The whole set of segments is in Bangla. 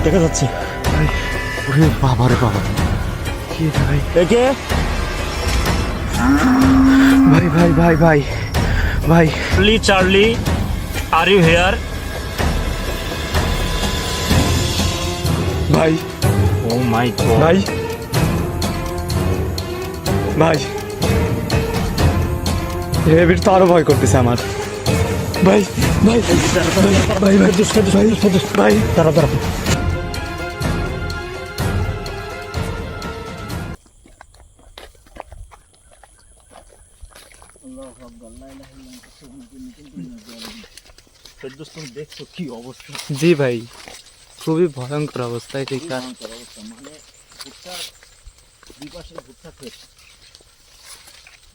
দেখা যাচ্ছে। বাবা রে বাবা, কি ভাই? একে ভাই ভাই ভাই ভাই ভাই, চার্লি, আর ইউ হেয়ার? ভাই ও মাই গড ভাই ভাই, এবার তো আরো ভয় করতেছে আমার। ভাই ভাই ভাই ভাই ভাই, দাঁড়া দাঁড়া। তুমি দেখছো কি অবস্থা? জি ভাই, খুবই ভয়ঙ্কর অবস্থা এদিককার। ভয়ঙ্কর অবস্থা, মানে ভুট্টা দুই পাশে ভুট্টা ক্ষেত।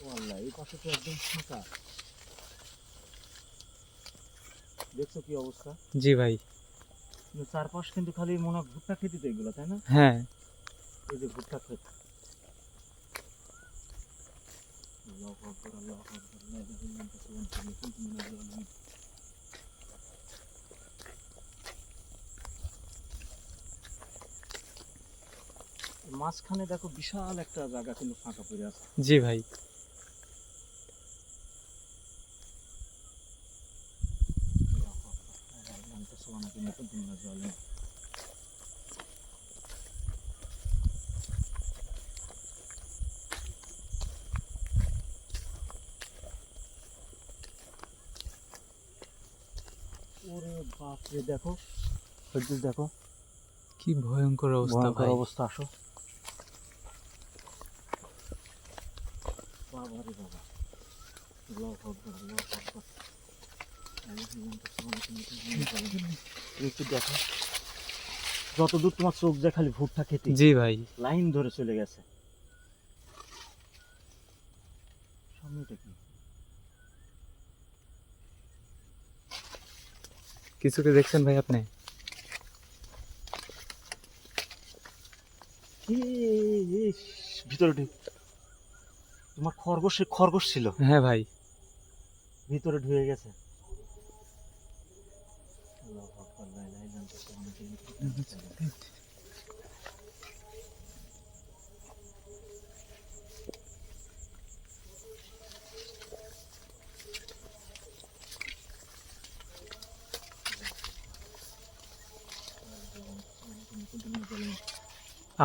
ও আল্লাহ, এই পাশে তো একদম ফাঁকা। দেখছো কি অবস্থা? জি ভাই। কিন্তু চারপাশ কিন্তু খালি মনে হয় ভুট্টা খেতে তো এগুলো, তাই না? হ্যাঁ, এই যে ভুট্টা ক্ষেত। আল্লাহু আকবার, আল্লাহু আকবার, লা ইলাহা ইল্লাল্লাহ, সুবহানাল্লাহ। মাঝখানে দেখো বিশাল একটা জায়গা কিন্তু ফাঁকা পড়ে আছে। জি ভাই। ওরে বাপরে, দেখো ফেরদৌস, দেখো কি ভয়ঙ্কর অবস্থা ভয়ঙ্কর ভাই। অবস্থা। আসো বাবা রে বাবা, আল্লাহু আকবার, আল্লাহু আকবার। তুমি একটু দেখো, যতদূর তোমার চোখ যায় খালি ভুট্টা খেতে জি ভাই। লাইন ধরে চলে গেছে। সামনেটা কি? কিছুকে দেখছেন ভাই আপনি? ইস, ভিতরে ঢুক। তোমার খরগোশ ছিল, হ্যাঁ ভাই। ভিতরে ঢুকে গেছে। আল্লাহু আকবার, লা ইলাহা ইল্লাল্লাহ, সুবহানাল্লাহ।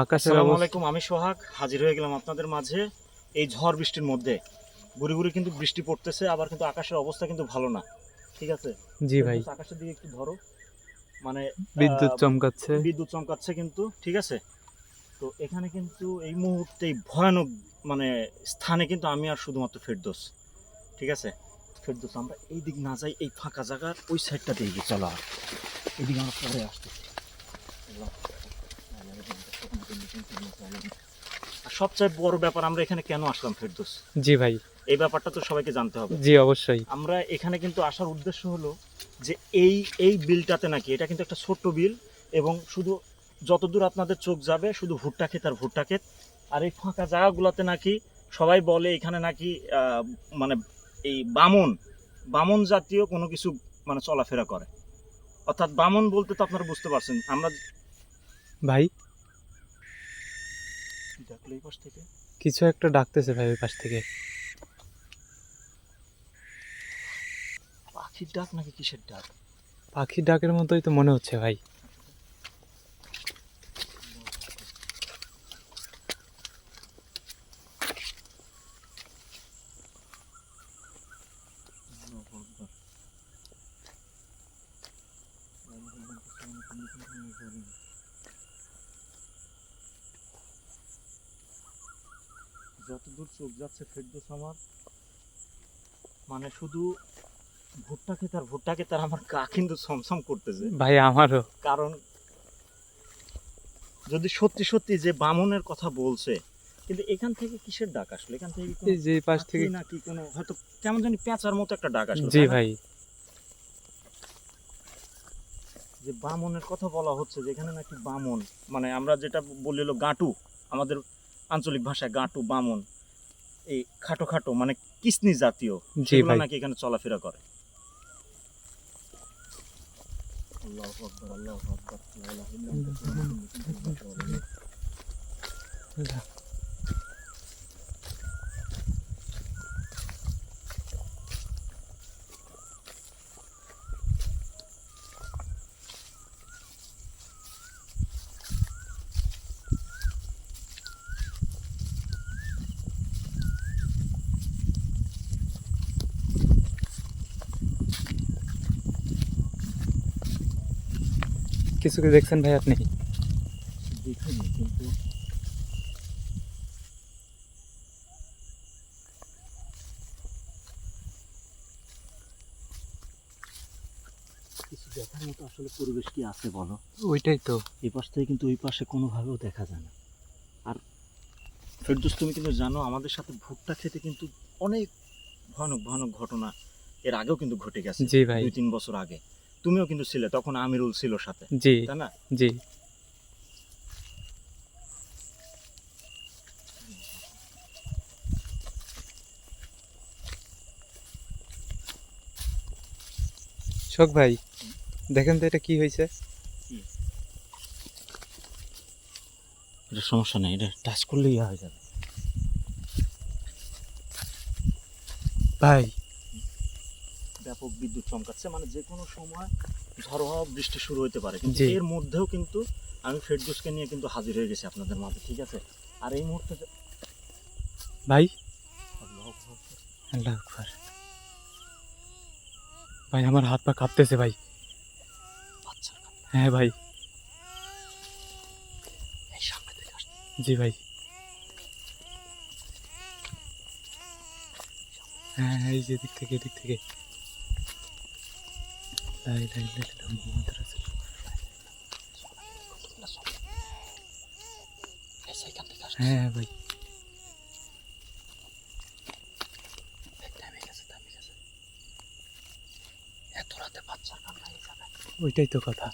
আকাশের আসসালামু অবস্থা। আলাইকুম, আমি সোহাগ হাজির হয়ে গেলাম আপনাদের মাঝে এই ঝড় বৃষ্টির মধ্যে। গুড়ি গুড়ি কিন্তু বৃষ্টি পড়তেছে, আবার কিন্তু আকাশের অবস্থা কিন্তু ভালো না। ঠিক আছে, জি ভাই। আকাশের দিকে একটু ধরো, মানে বিদ্যুৎ চমকাচ্ছে। বিদ্যুৎ চমকাচ্ছে কিন্তু। ঠিক আছে, তো এখানে কিন্তু এই মুহূর্তে এই ভয়ানক মানে স্থানে কিন্তু আমি আর শুধুমাত্র ফেরদৌস। ঠিক আছে ফেরদৌস, আমরা এই দিক না যাই, এই ফাঁকা জায়গার ওই সাইডটা দিয়ে চলো, আর এদিকে আমরা পরে আসতেছি। আর সবচেয়ে বড় ব্যাপার, আমরা এখানে কেন আসলাম ফেরদৌস, জি ভাই। এই ব্যাপারটা তো সবাইকে জানতে হবে। জি অবশ্যই। আমরা এখানে কিন্তু আসার উদ্দেশ্য হলো যে এই এই বিলটাতে নাকি, এটা কিন্তু একটা ছোট্ট বিল, এবং শুধু যতদূর আপনাদের চোখ যাবে শুধু ভুট্টা ক্ষেত আর ভুট্টা ক্ষেত। আর এই ফাঁকা জায়গাগুলোতে নাকি সবাই বলে এখানে নাকি মানে এই বামন জাতীয় কোনো কিছু মানে চলাফেরা করে। অর্থাৎ বামন বলতে তো আপনারা বুঝতে পারছেন। আমরা ভাই দেখলে এই পাশ থেকে কিছু একটা ডাকতেছে ভাই ওই পাশ থেকে। পাখির ডাক নাকি কিসের ডাক? পাখির ডাকের মতোই তো মনে হচ্ছে ভাই। যতদূর চোখ যাচ্ছে ফেরদৌস, আমার মানে শুধু ভুট্টা ক্ষেত আর আমার গা কিন্তু ছমছম করতেছে। ভাই আমারও। কারণ যদি সত্যি সত্যি যে বামনের কথা বলছে, কিন্তু এখান থেকে কিসের ডাক আসলো? এখান থেকে কোনো এই যে এই পাশ থেকে। পাখি নাকি কোনো হয়তো কেমন জানি পেঁচার মতো একটা ডাক আসলো, জি তাই না? ভাই। যে বামনের কথা বলা হচ্ছে, যে এখানে নাকি বামন, মানে আমরা যেটা বলি হলো গাঁটু, আমাদের আঞ্চলিক ভাষায় গাঁটু, বামন, এই খাটো খাটো মানে কিসনি জাতীয়, জি সেগুলো ভাই। নাকি এখানে চলাফেরা করে। আল্লাহু আকবার, আল্লাহু আকবার, লা ইলাহা ইল্লা আনতা সুবহানাকা ইন্নী কুনতু মিনাজ জালিমিন। কিছু কি দেখছেন ভাই আপনি? দেখিনি, কিন্তু কিছু দেখার মতো আসলে পরিবেশ কি আছে বলো? ওইটাই তো। এই পাশ থেকে কিন্তু ওই পাশে কোনোভাবেও দেখা যায় না। আর ফেরদৌস, তুমি কিন্তু জানো আমাদের সাথে ভুট্টা খেতে কিন্তু অনেক ভয়ানক ভয়ানক ঘটনা এর আগেও কিন্তু ঘটে গেছে। জি ভাই। 2-3 বছর আগে তুমিও কিন্তু ছিলে, তখন আমিরুল ছিল সাথে, জি তাই না? জি। শোক ভাই, দেখেন তো এটা কি হয়েছে? এটা সমস্যা নেই, এটা টাচ করলেই ইয়ে হয়ে যাবে। ভাই ব্যাপক বিদ্যুৎ চমকাচ্ছে, মানে যে কোনো সময় ঝড়ো হাওয়া বৃষ্টি শুরু হতে পারে, কিন্তু জি। এর মধ্যেও কিন্তু আমি ফেরদৌসকে নিয়ে কিন্তু হাজির হয়ে গেছি আপনাদের মাঝে, ঠিক আছে? আর এই মুহূর্তে ভাই, আল্লাহু আকবার। আল্লাহ আকবার। ভাই আমার হাত পা কাঁপতেছে ভাই। বাচ্চার কান্না। হ্যাঁ ভাই। এই সামনে থেকে আসছে। জি ভাই। হ্যাঁ এই যে দিক থেকে এদিক থেকে। লা ইলাহা ইল্লাল্লাহ মুহাম্মাদুর রাসূলুল্লাহ। এই সেইখান থেকে আসছে। হ্যাঁ ভাই। থেমে গেছে, থেমে গেছে। এত রাতে বাচ্চার কান্না এই জায়গায়। ওইটাই তো কথা।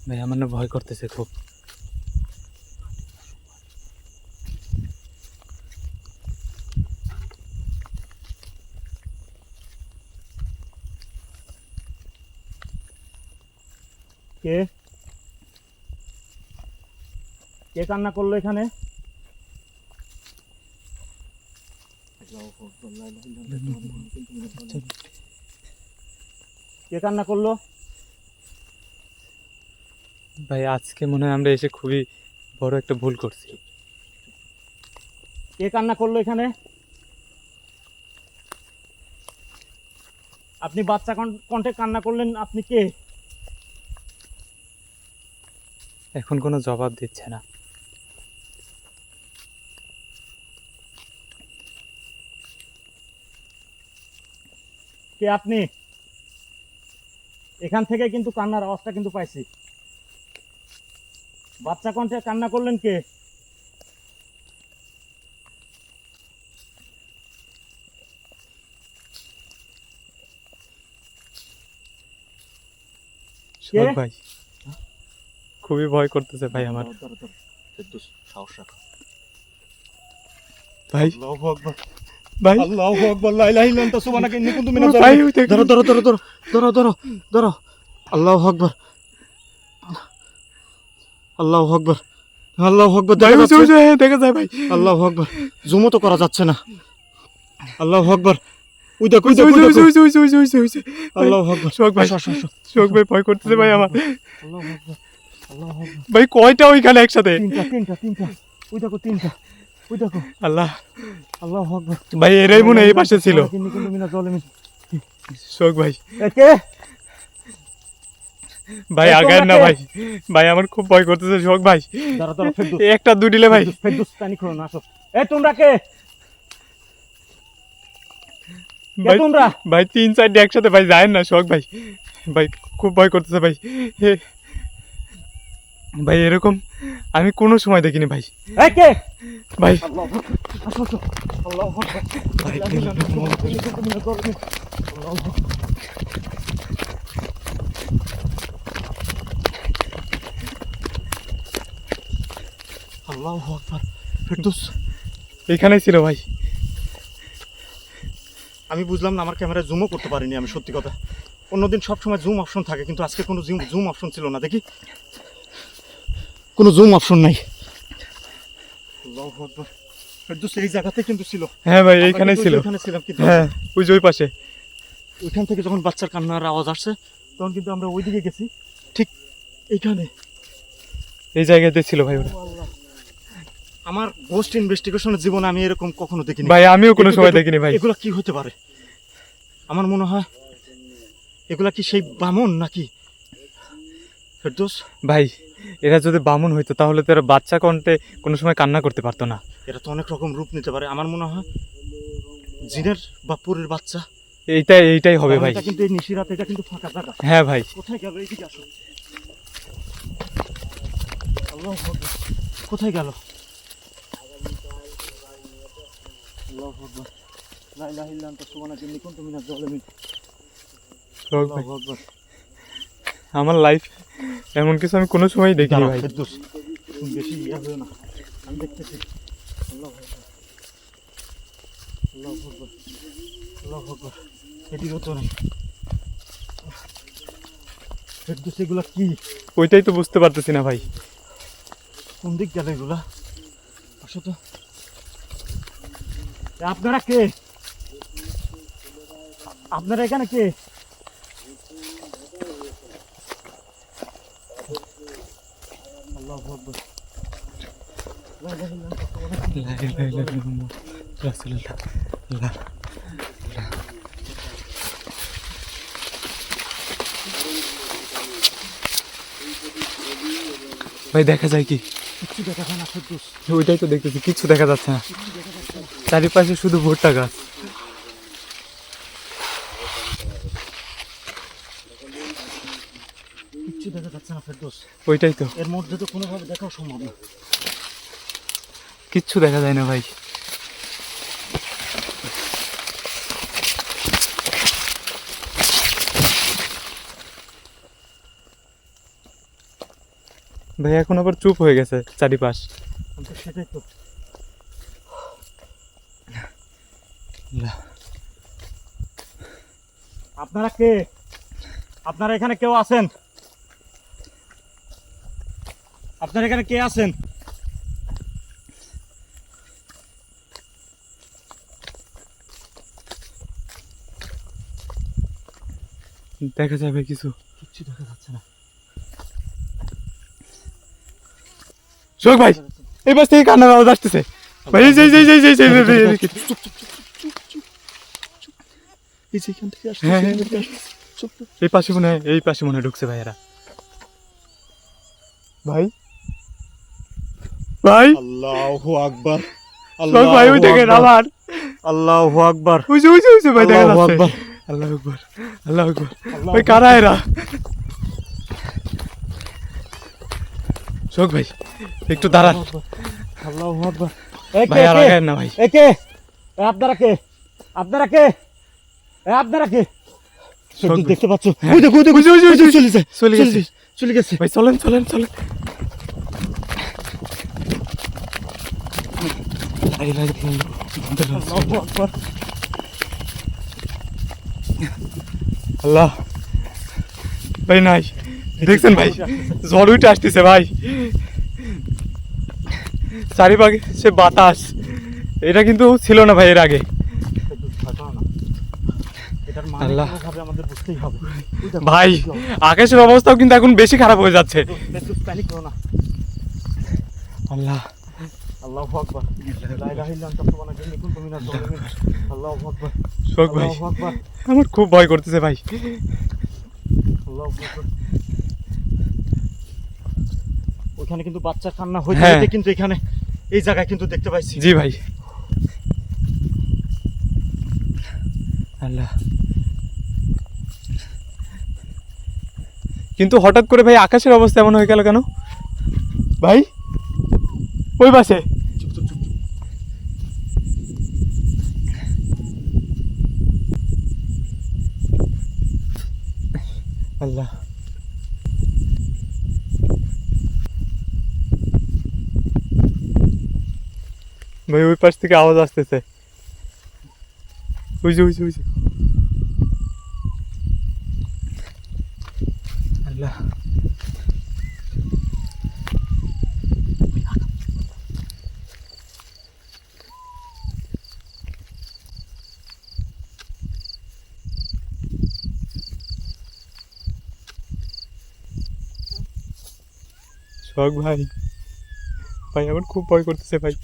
ভাই আমার না ভয় করতেছে খুব। কে কে কান্না করলো এখানে? কে কান্না করলো? ভাই আজকে মনে হয় আমরা এসে খুবই বড় একটা ভুল করছি। কে কান্না করলো এখানে? আপনি বাচ্চা কণ্ঠে কান্না করলেন, আপনি কে? এখন কোনো জবাব দিচ্ছে না। কে আপনি? এখান থেকে কিন্তু কান্নার আওয়াজটা কিন্তু পাইছি। বাচ্চা কণ্ঠে কান্না করলেন কে? শোক ভাই খুবই ভয় করতেছে ভাই আমার। ফেরদৌস, সাহস রাখো। ভাই আল্লাহু আকবার, ভাই আল্লাহু আকবার, লা ইলাহা ইল্লা আনতা সুবহানাকা ইন্নী কুনতু মিনাজ ভাই, জালিমিন। ওই দেখুন। ধরো ধরো ধরো ধরো ধরো ধরো ধরো। আল্লাহু আকবার, আল্লাহু আকবার, আল্লাহু আকবার। ভাই দেখা ওই যে, যাচ্ছে? ওই যে, হ্যাঁ, দেখা যায় ভাই। আল্লাহু আকবার। জুমও তো করা যাচ্ছে না। আল্লাহু আকবার। ওই দেখো, ওই ওই যে, দেখো, ওই ওই যে, দেখো। ওই যে, ওই যে, ওই যে, ওই যে, ওই যে। আল্লাহু আকবার। শোক ভাই, আসো, আসো, আসো। শোক ভাই ভয় করতেছে ভাই আমার। আল্লাহু আকবার, আল্লাহু আকবার। ভাই কয়টা ওইখানে একসাথে? তিনটা, তিনটা, তিনটা। ওই দেখো তিনটা। ওই দেখো। আল্লাহ, আল্লাহু আকবার। ভাই এরাই মনে হয় এই পাশে ছিল। ইন্নী কুনতু মিনাজ জালিমিন। শোক ভাই, এ কে? ভাই এই আগায় তোমরা না কে? ভাই। ভাই আমার খুব ভয় করতেছে শোক ভাই। দাঁড়া দাঁড়া, ফেরদৌস, একটা দুটিলে ভাই। ফেরদৌস, পানি করো না, আসো। এ তোমরা কে? কে ভাই তোমরা? ভাই 3-4টা একসাথে ভাই যায় না শোক ভাই। ভাই খুব ভয় করতেছে ভাই। ভাই এরকম আমি কোনো সময় দেখিনি ভাই। এ কে? ভাই আল্লাহু আকবার। আসো, আসো। আল্লাহু আকবার। ভাই, লা ইলাহা ইল্লা আনতা সুবহানাকা ইন্নী কুনতু মিনাজ জালিমিন। আল্লাহু আকবার। আল্লাহু আকবার। ফেরদৌস, এখানেই ছিল ভাই। আমি বুঝলাম না, আমার ক্যামেরায় জুমও করতে পারিনি আমি, সত্যি কথা। অন্যদিন সবসময় জুম অপশন থাকে, কিন্তু আজকে কোনো জুম অপশন ছিল না। দেখি, কোনো জুম অপশন নাই। আল্লাহু আকবার। ফেরদৌস এই জায়গাতে কিন্তু ছিল। হ্যাঁ ভাই, এইখানে ছিল। এখানে ছিলাম কিন্তু। হ্যাঁ, ওই যে ওই পাশে। ওইখান থেকে যখন বাচ্চার কান্নার আওয়াজ আসছে, তখন কিন্তু আমরা ওইদিকে গেছি, ঠিক এইখানে। এই জায়গাতে ছিল ভাই ওরা। আমার গোস্ট ইনভেস্টিগেশনের জীবনে আমি এরকম কখনো দেখিনি ভাই আমিও কোনো সময় দেখিনি ভাই। এগুলো কি হতে পারে? আমার মনে হয় এগুলা কি সেই বামন নাকি ফেরদৌস? ভাই এরা যদি বামুন হইতো তাহলে তো এরা বাচ্চা কণ্ঠে কোনো সময় কান্না করতে পারতো না। এরা তো অনেক রকম রূপ নিতে পারে। আমার মনে হয় জিনের বা পুরের বাচ্চা। এইটাই হবে ভাই। এটা কিন্তু এই নিশিরাতে, এটা কিন্তু ফাঁকা জায়গা। হ্যাঁ ভাই। কোথায় গেল? এইদিকে আসো। আল্লাহু আকবার। কোথায় গেল? আল্লাহু আকবার। লা ইলাহা ইল্লা আনতা সুবহানাকা ইন্নী কুনতু মিনাজ জালিমিন। শোক ভাই, আল্লাহু আকবার। আমার লাইফ এমন কিছু আমি কোনো সময় দেখিনি দাঁড়াও ভাই। ফেরদৌস, তুমি বেশি ইয়া হয়ো না, আমি দেখতেছি। আল্লাহু আকবার। আল্লাহু আকবার। আল্লাহু আকবার। এদিকেও তো নেই। ফেরদৌস এগুলা কি? ওইটাই তো বুঝতে পারতেছি না ভাই। কোন দিক গেল এগুলা? আসো তো। আপনারা কে? আপনারা এখানে কে? আল্লাহু আকবার। লা ইলাহা ইল্লা আনতা সুবহানাকা রাসূলুল্লাহ। আল্লাহ। ভাই দেখা যায় কি? কিচ্ছু দেখা যায় না ফেরদৌস। ওইটাই তো দেখতেছি, কিচ্ছু দেখা যাচ্ছে না। চারিপাশে শুধু ভুট্টা গাছ। কিচ্ছু দেখা যাচ্ছে না ফেরদৌস। ওইটাই তো, এর মধ্যে তো কোনোভাবে দেখাও সম্ভব না। কিচ্ছু দেখা যায় না ভাই। ভাই এখন আবার চুপ হয়ে গেছে চারিপাশ। আমি তো সেটাই তো। আপনারা কে? আপনারা এখানে কেউ আছেন? আপনারা এখানে কে আছেন? দেখা যায় ভাই কিছু? কিচ্ছু দেখা যাচ্ছে না। শোক ভাই, এই পাশ থেকে কান্নার আওয়াজ আসতেছে ভাই। এই যে এই যে এই যে এই যে এই যে এই যে এই যে। চুপ, চুপ, চুপ, চুপ, চুপ। এই যে এখান থেকে আসছে, হ্যাঁ, এখান থেকে আসছে। চুপ, চুপ। এই পাশে মনে হয় ঢুকছে ভাই এরা। ভাই ভাই আল্লাহু আকবার। শোক ভাই, ওই দেখেন আবার। আল্লাহু আকবার। ওই যে ভাই দেখা আল্লাহু যাচ্ছে। আকবার। আল্লাহু আকবার, আল্লাহু আকবার। ভাই কারা এরা? শোক ভাই একটু দাঁড়ান আল্লাহু আকবার। ভাই, আর আগায় না ভাই। এ কে? এ আপনারা কে? আপনারা কে? এ আপনারা কে? শোক ভাই। দেখতে পাচ্ছ? হ্যাঁ। ওই দেখো, ওই দেখো, ওই যে, ওই যে চলে যায়, চলে গেছে। চলে গেছে। ভাই চলেন চলেন চলেন। আল্লাহু আকবার। আল্লাহ ভাই নাই, দেখছেন ভাই ঝড় উঠে আসতেছে ভাই। চারিপাশে সে বাতাস, এটা কিন্তু ছিল না ভাই এর আগে। এটার মানে আল্লাহ। কোনোভাবে আমাদের বুঝতেই হবে। ওই দেখো, ভাই আকাশের অবস্থাও কিন্তু এখন বেশি খারাপ হয়ে যাচ্ছে। একটু প্যানিক করো না। আল্লাহ। আল্লাহু আকবার। লা ইলাহা ইল্লা আনতা সুবহানাকা ইন্নী কুনতু মিনাজ জালিমিন। আল্লাহু আকবার। শোক ভাই, আল্লাহু আকবার। আমার খুব ভয় করতেছে ভাই। আল্লাহু আকবার। ওখানে কিন্তু বাচ্চা কান্না হইতে হ্যাঁ। হইতে কিন্তু এখানে এই জায়গায় কিন্তু দেখতে পাইছি। জি ভাই। আল্লাহ। কিন্তু হঠাৎ করে ভাই আকাশের অবস্থা এমন হয়ে গেল কেন ভাই? ওই পাশে চুপ, চুপ, চুপ, চুপ। আল্লাহ। ভাই ওই পাশ থেকে আওয়াজ আসতেছে, ওই যে আল্লাহ শখ ভাই, ভাই আমার খুব ভয় করতেছে ভাই।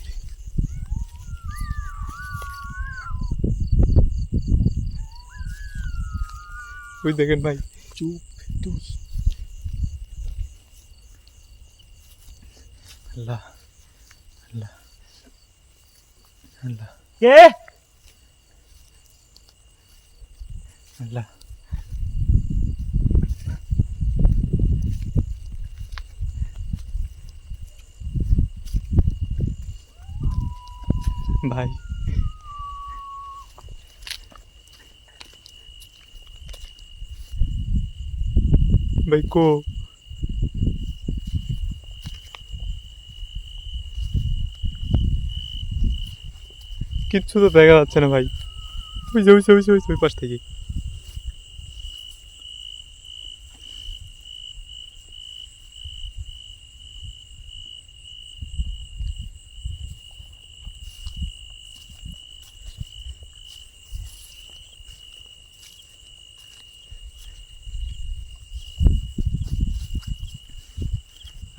ওই দেখেন ভাই, চুপ তুই। আল্লাহ আল্লাহ আল্লাহ কে? আল্লাহ ভাই, ভাই কো কিচ্ছু তো দেখা যাচ্ছে না ভাই। ওই পাশ থেকে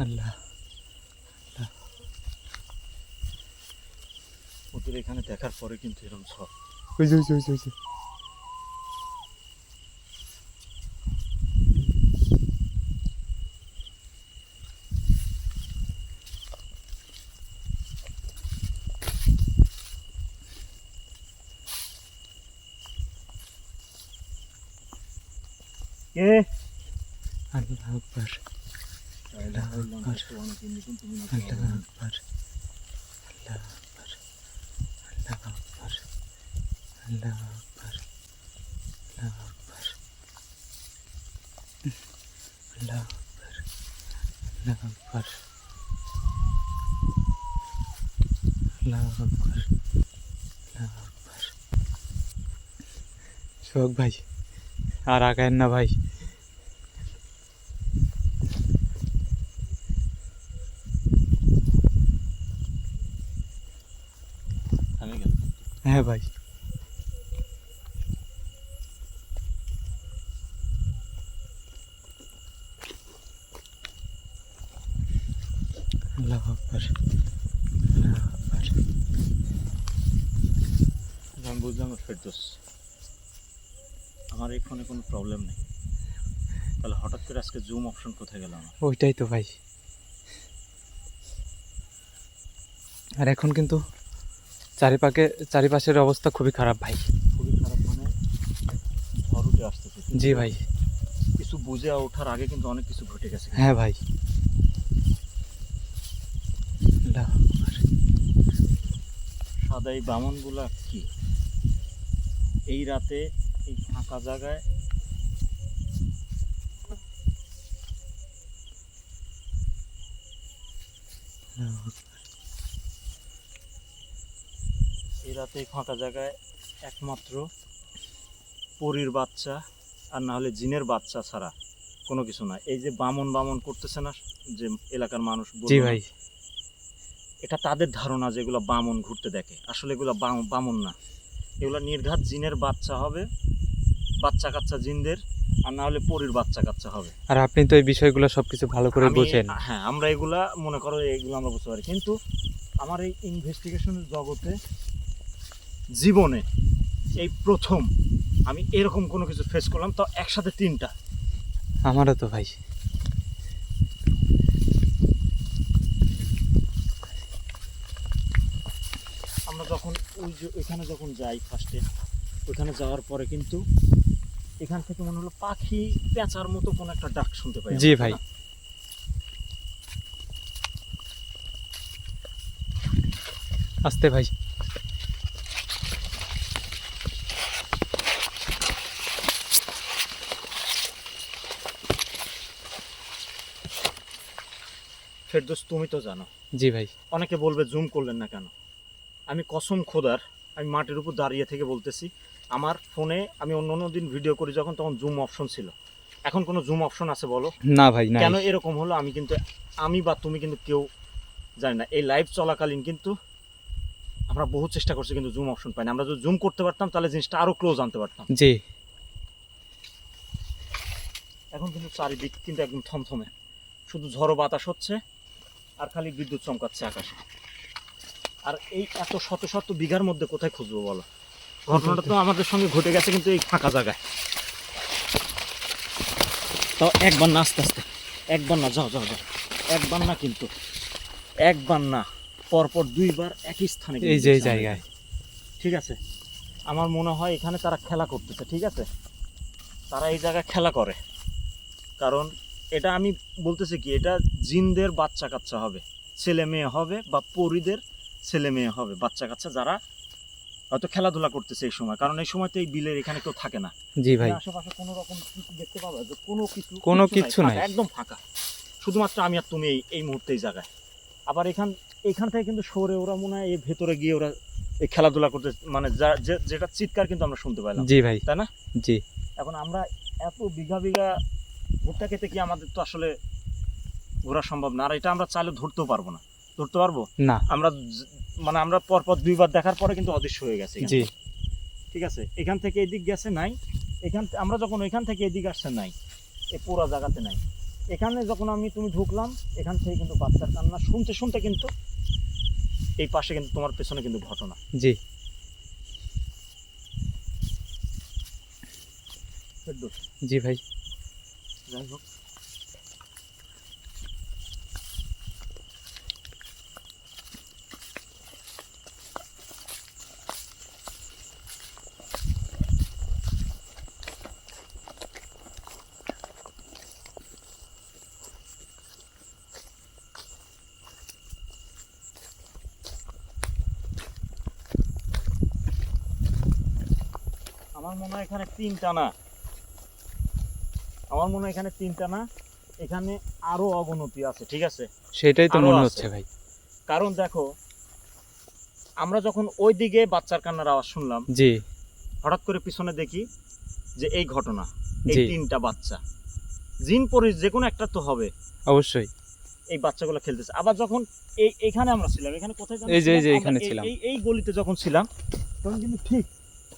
আল্লাহ ওদের এখানে দেখার পরে কিন্তু এরকম সব ওই যে কে? আল্লাহ আকবার আল্লাহ আকবার। আল্লাহ আকবার আল্লাহ আকবার আল্লাহ আকবার আল্লাহ আকবার আল্লাহ আকবার আল্লাহ আকবার আল্লাহ আকবার আল্লাহ আকবার আল্লাহ আকবার। শোক ভাই, আর আগায়েন না ভাই। আমি গেলাম। হ্যাঁ ভাই, আল্লাহ আকবার আল্লাহ আকবার। আমি বুঝলাম ফেরদৌস, আমার এই ফোনে কোনো প্রবলেম নেই, তাহলে হঠাৎ করে আজকে জুম অপশন কোথায় গেল আমার? ওইটাই তো ভাই। আর এখন কিন্তু চারিপাশের অবস্থা খুবই খারাপ ভাই। খুবই খারাপ, মানে ঝড় উঠে আসতেছে। জি ভাই। কিছু বুঝে ওঠার আগে কিন্তু অনেক কিছু ঘটে গেছে। হ্যাঁ ভাই। আল্লাহ আকবার। সাদা এই বামনগুলা কি এই রাতে এই ফাঁকা জায়গায়? এই রাতে এই ফাঁকা জায়গায় একমাত্র পরীর বাচ্চা আর না হলে জিনের বাচ্চা ছাড়া কোনো কিছু না। এই যে বামন করতেছে না যে এলাকার মানুষ, জি ভাই, এটা তাদের ধারণা যে এগুলো বামন ঘুরতে দেখে, আসলে এগুলো বামন না, এগুলো নির্ঘাত জিনের বাচ্চা হবে, বাচ্চা কাচ্চা জিনদের, আর না হলে পরীর বাচ্চা কাচ্চা হবে। আর আপনি তো এই বিষয়গুলো সবকিছু ভালো করে বোঝেন। হ্যাঁ, আমরা এগুলা মনে করো এগুলো আমরা বুঝতে পারি, কিন্তু আমার এই ইনভেস্টিগেশনের জগতে জীবনে এই প্রথম আমি এরকম কোনো কিছু ফেস করলাম, তো একসাথে তিনটা। আমারও তো ভাই। আমরা যখন ওইখানে যখন যাই ফার্স্টে, ওইখানে যাওয়ার পরে কিন্তু এখান থেকে মনে হলো পাখি পেঁচার মতো কোনো একটা ডাক শুনতে পাই। জি ভাই। আস্তে ভাই। ফেরদৌস, তুমি তো জানো। জি ভাই। অনেকে বলবে জুম করলেন না কেন, আমি কসম খোদার, আমি মাটির উপর দাঁড়িয়ে থেকে বলতেছি, আমার ফোনে আমি অন্য অন্য দিন ভিডিও করি যখন, তখন জুম অপশন ছিল। এখন কোনো জুম অপশন আছে বলো? না ভাই না। কেন এরকম হলো আমি বা তুমি কিন্তু কেউ জানি না। এই লাইভ চলাকালীন কিন্তু আমরা বহু চেষ্টা করছি, কিন্তু জুম অপশন পাইনি। আমরা যদি জুম করতে পারতাম তাহলে জিনিসটা আরো ক্লোজ আনতে পারতাম। জি। এখন কিন্তু চারিদিক কিন্তু একদম থমথমে, শুধু ঝড়ো বাতাস হচ্ছে আর খালি বিদ্যুৎ চমকাচ্ছে আকাশে। আর এই এত শত শত বিঘার মধ্যে কোথায় খুঁজবো বলো? ঘটনাটা তো আমাদের সঙ্গে ঘটে গেছে, কিন্তু এই ফাঁকা জায়গায়। তাও একবার না, আস্তে আস্তে, একবার না, যাও যাও যাও, একবার না, কিন্তু একবার না, পরপর দুইবার একই স্থানে এই যে জায়গায়। ঠিক আছে, আমার মনে হয় এখানে তারা খেলা করতেছে। ঠিক আছে, তারা এই জায়গায় খেলা করে, কারণ এটা আমি বলতেছি কি, এটা জিনদের বাচ্চা কাচ্চা হবে, ছেলে মেয়ে হবে, বা পরীদের ছেলে মেয়ে হবে, বাচ্চা কাচ্চা, যারা হয়তো খেলাধুলা করতেছে এই সময়। কারণ এই সময় তো এই বিলের এখানে কেউ থাকে না। জি ভাই। আশেপাশে কোনো রকম কিছু দেখতে পাবে, যে কোনো কিছু নাই, একদম ফাঁকা, শুধুমাত্র আমি আর তুমি এই মুহূর্তে এই জায়গায়। আবার এখান থেকে কিন্তু শহরে ওরা মনে হয় এই ভেতরে গিয়ে ওরা এই খেলাধুলা করতে, মানে যেটা চিৎকার কিন্তু আমরা শুনতে পাইলাম। জি ভাই, তাই না? জি। এখন আমরা এত বিঘা বিঘা ভুট্টা খেতে কি আমাদের তো আসলে ঘোরা সম্ভব না। আর এটা আমরা চাইলে ধরতেও পারবো না। ধরতে পারবো না। আমরা পরপর দুইবার দেখার পরে কিন্তু অদৃশ্য হয়ে গেছে। জি। ঠিক আছে, এখান থেকে এদিক গেছে নাই, আমরা যখন ওইখান থেকে এদিক আসছে নাই, এই পুরো জায়গাতে নাই। এখানে যখন তুমি ঢুকলাম, এখান থেকে কিন্তু বাচ্চার কান্না শুনতে শুনতে কিন্তু এই পাশে কিন্তু তোমার পেছনে কিন্তু ঘটনা। জি। জি ভাই। যাই হোক, আমার মনে হয় এখানে তিনটা না, এখানে আরো অবনতি আছে। ঠিক আছে, সেটাই তো আরো মনে আছে। হচ্ছে ভাই। কারণ দেখো, আমরা যখন ওই দিকে বাচ্চার কান্নার আওয়াজ শুনলাম, জি, হঠাৎ করে পিছনে দেখি যে এই ঘটনা, এই জি। তিনটা বাচ্চা, জিন পরি যে কোনো একটা তো হবে, অবশ্যই। এই বাচ্চাগুলো খেলতেছে। আবার যখন এইখানে আমরা ছিলাম, এখানে কোথায় যেন এই যে ছিলাম? এখানে আমরা ছিলাম। এই গলিতে যখন ছিলাম, তখন কিন্তু ঠিক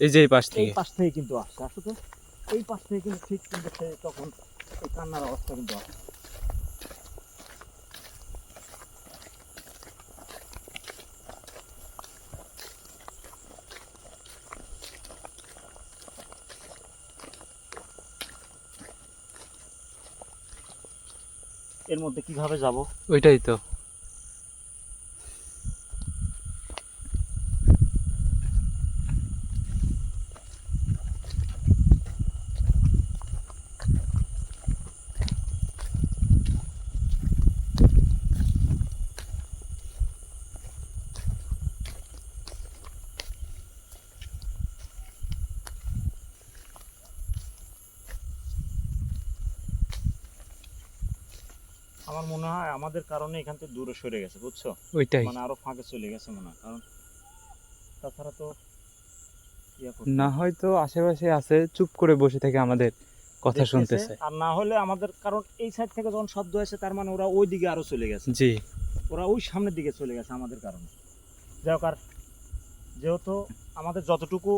এই যে এই পাশ এই থেকে। পাশ থেকে কিন্তু আসছে, আসলে এই পাশ থেকে কিন্তু ঠিক কিন্তু তখন এই কান্নার অবস্থা কিন্তু আসছে। এর মধ্যে কিভাবে যাব? ওইটাই তো। আমার মনে হয় আমাদের কারণে এখান থেকে দূরে সরে গেছে, বুঝছো? ওইটাই। মানে আরো ফাঁকে চলে গেছে মনে হয়, কারণ তাছাড়া তো না হয়তো আশেপাশে আছে, চুপ করে বসে থেকে আমাদের কথা দেখতেছে। শুনতেছে। আর না হলে আমাদের, কারণ এই সাইড থেকে যখন শব্দ হয়েছে, তার মানে ওরা ওই দিকে আরো চলে গেছে। জি। ওরা ওই সামনের দিকে চলে গেছে আমাদের কারণে। যাই হোক, আর যেহেতু আমাদের যতটুকু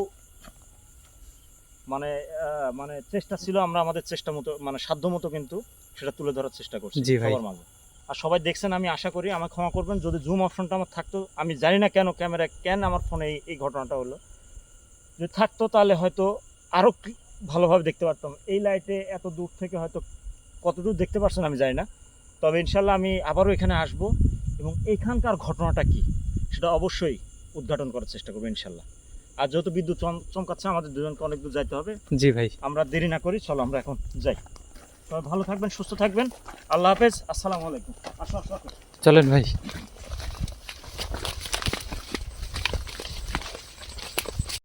মানে চেষ্টা ছিল, আমরা আমাদের চেষ্টা মতো, মানে সাধ্য মতো কিন্তু সেটা তুলে ধরার চেষ্টা করছি জি ভাই। সবার মাঝে। আর সবাই দেখছেন, আমি আশা করি, আমাকে ক্ষমা করবেন যদি জুম অপশনটা আমার থাকতো। আমি জানি না কেন ক্যামেরা, আমার ফোনে এই ঘটনাটা হলো। যদি থাকতো তাহলে হয়তো আরো ভালোভাবে দেখতে পারতাম। এই লাইটে এত দূর থেকে হয়তো কতদূর দেখতে পারছেন আমি জানি না। তবে ইনশাল্লাহ আমি আবারও এখানে আসব, এবং এখানকার ঘটনাটা কি সেটা অবশ্যই উদ্ঘাটন করার চেষ্টা করবো ইনশাল্লাহ। আর যেহেতু বিদ্যুৎ চমকাচ্ছে, আমাদের দুজনকে অনেক দূর যাইতে হবে। জি ভাই। আমরা দেরি না করি, চলো আমরা এখন যাই। সবাই ভালো থাকবেন, সুস্থ থাকবেন। আল্লাহ হাফেজ, আসসালামু আলাইকুম। আসো আসো আসো। চলেন ভাই।